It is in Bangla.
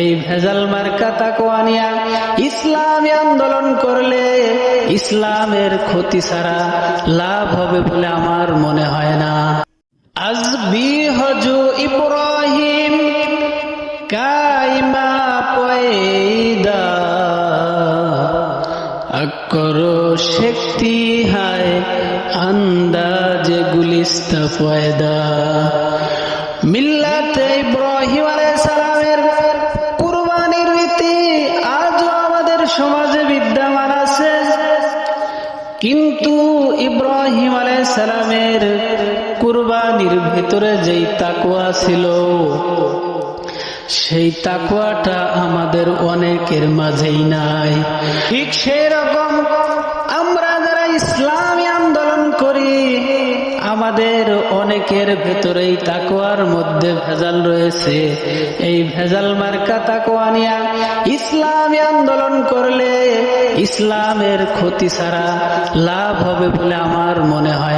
এই ভেজাল মার্কা তাকওয়া নিয়া ইসলামী আন্দোলন করলে ইসলামের ক্ষতি ছাড়া লাভ হবে বলে আমার মনে হয় না। আজবি হজু ইব্রাহিম কাইমা পয়দা আকরো শক্তি হায় আন্দাজে গুলিস্তা পয়দা। মিল্লাতে ইব্রাহিম আলাইহিস সালামের কুরবানির রীতি আজও আমাদের সমাজে বিদ্যমান আছে, কিন্তু ইব্রাহিম আলাইহিস সালামের কুরবানির ভিতরে যেই তাকওয়া ছিল সেই তাকওয়াটা আমাদের অনেকের মাঝেই নাই। ঠিক সেই রকম আমরা যারা ইসলামী আন্দোলন করি আমাদের অনেকের ভেতরেই তাকওয়ার মধ্যে ভেজাল রয়েছে। এই ভেজাল মার্কা তাকওয়া নিয়া ইসলামী আন্দোলন করলে ইসলামের ক্ষতি ছাড়া লাভ হবে বলে আমার মনে হয়